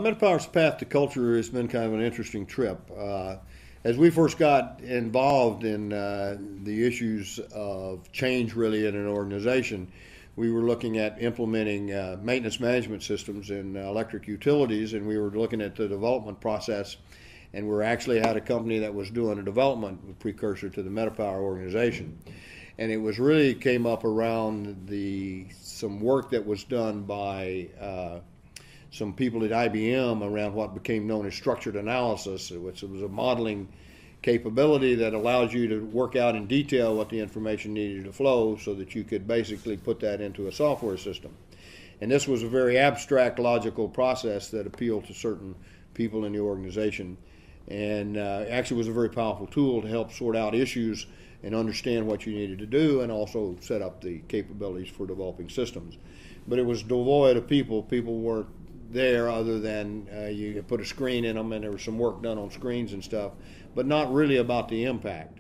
Metapower's path to culture has been kind of an interesting trip. As we first got involved in the issues of change really in an organization, we were looking at implementing maintenance management systems in electric utilities, and we were looking at the development process. And we actually had a company that was doing a development precursor to the Metapower organization. And it was really came up around some work that was done by some people at IBM around what became known as structured analysis, which was a modeling capability that allows you to work out in detail what the information needed to flow so that you could basically put that into a software system. And this was a very abstract, logical process that appealed to certain people in the organization, and actually was a very powerful tool to help sort out issues and understand what you needed to do, and also set up the capabilities for developing systems. But it was devoid of people. People weren't there other than you could put a screen in them, and there was some work done on screens and stuff, but not really about the impact.